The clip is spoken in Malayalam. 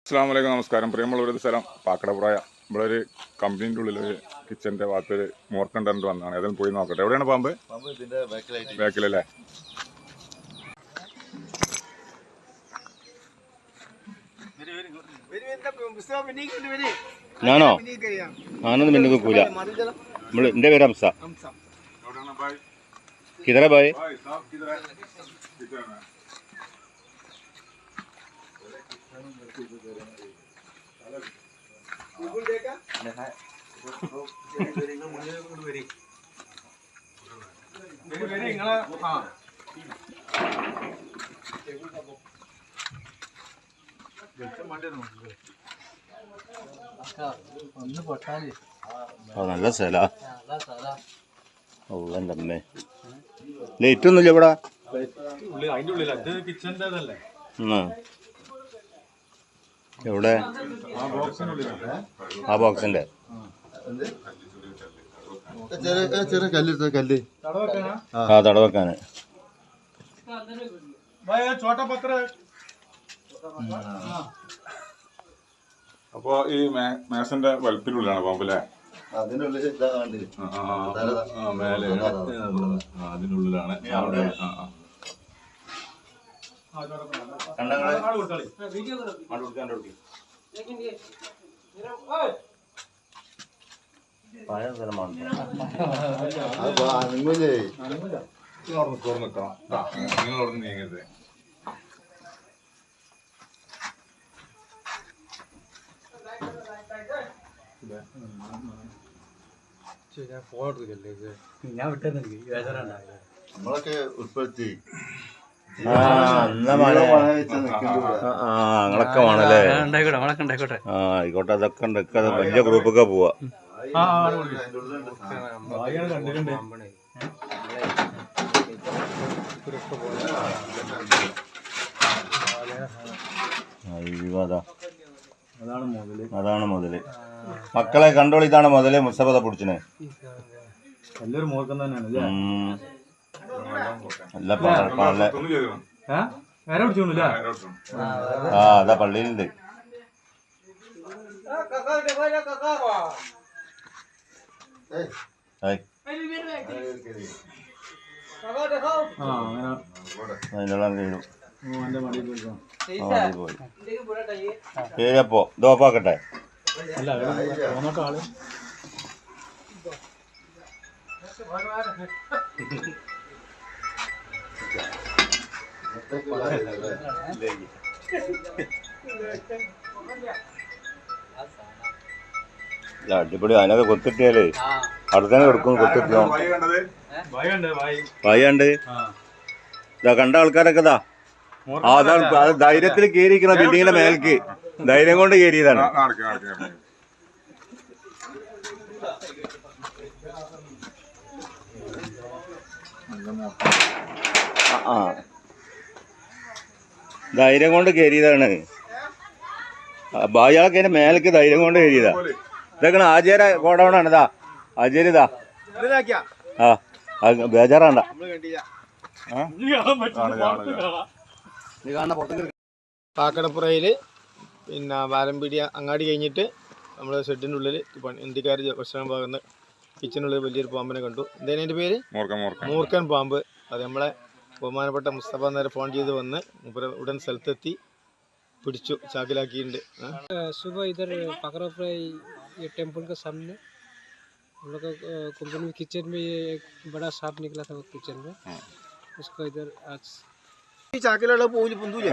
അസ്സലാമു അലൈക്കും, നമസ്കാരം. പ്രിയമുള്ളൊരു സ്ഥലം പാക്കടപ്പുറയ. ഇവിടെ ഒരു കമ്പനീൻ്റെ ഉള്ളിൽ ഒരു കിച്ചൻ്റെ ഭാഗത്തൊരു മോർക്കണ്ടറിട്ട് വന്നതാണ്. ഏതായാലും പോയി നോക്കട്ടെ. എവിടെയാണ് പാമ്പ്? ബാക്കിലല്ലേ? ഞാനോ? ഞാനൊന്നും പിന്നെ നോക്കൂല. എന്റെ പേര് ഹംസ. കിതറ ബായ്. നല്ല സ്ഥലാ. എന്റെ അമ്മേ, ലൈറ്റ് ഒന്നുമില്ല ഇവിടെ. എവിടെ? ആ ബോക്സിന്റെ കല്ല് ആ തടവെക്കാന്. അപ്പൊ ഈ മേസന്റെ വലുപ്പിനുള്ളിലാണ് പാമ്പല്ലേ? മേലെ അതിനുള്ളിലാണ്. നിങ്ങളോട് നീങ്ങരുത്. നമ്മളൊക്കെ ഉൾപ്പെടുത്തി നിങ്ങളൊക്കെ വേണല്ലേ? ആയിക്കോട്ടെ, അതൊക്കെ ഉണ്ട്. വലിയ ഗ്രൂപ്പൊക്കെ പോവാ. അതാണ് മുതല്. മക്കളെ കണ്ടോളി, ഇതാണ് മുതല്. മുസ്തഫ പിടിച്ചിനെ. എല്ലാരും മോർക്കം തന്നെയാണ്. അതാ പള്ളിയിലുണ്ട്. ശരിയപ്പോ ദോപ്പാക്കട്ടെ. അടിപൊളി. അതിനൊക്കെ കൊത്തിട്ടിയാലേ അവിടെ തന്നെ കൊടുക്കും. കൊത്തിട്ടോ വയ്യണ്ട്. ഇതാ കണ്ട ആൾക്കാരൊക്കെ ഇതാ. അതാണ് ധൈര്യത്തിൽ കയറിയിരിക്കണ ബിൽഡിങ്ങിന്റെ മേൽക്ക്. ധൈര്യം കൊണ്ട് കയറിയതാണ്. ധൈര്യം കൊണ്ട് കയറിയതാണ്. അയാളൊക്കെ അതിന്റെ മേലേക്ക് ധൈര്യം കൊണ്ട് കയറിയതാ. ഇതൊക്കെ ആചാര ഗോഡൗണാണ്. ഇതാ ആചാര്യ. ഇതാ ബേജാറാണ്ട. പാക്കടപ്പുറയിൽ പിന്നെ വാലമ്പീടിയ അങ്ങാടി കഴിഞ്ഞിട്ട് നമ്മൾ ഷെഡിൻ്റെ ഉള്ളിൽ ഇന്ത്യക്കാർ ഭക്ഷണം പാകുന്ന കിച്ചനുള്ളിൽ വലിയൊരു പാമ്പിനെ കണ്ടു. എന്തേലും അതിൻ്റെ പേര്? മൂർക്കൻ പാമ്പ്. അത് നമ്മളെ ബഹുമാനപ്പെട്ട മുസ്തഫ നേരെ ഫോൺ ചെയ്ത് വന്ന് ഉടൻ സ്ഥലത്തെത്തി പിടിച്ചു, ചാക്കിലാക്കിയിട്ടുണ്ട്. सुबह इधर पाकड़पुरा ये टेम्पल के सामने हम लोग का कंपनी में किचन में ये एक बड़ा सांप निकला था किचन में. उसको इधर आज ഈ ചാക്കിലുള്ള പോയി പൊന്തൂല.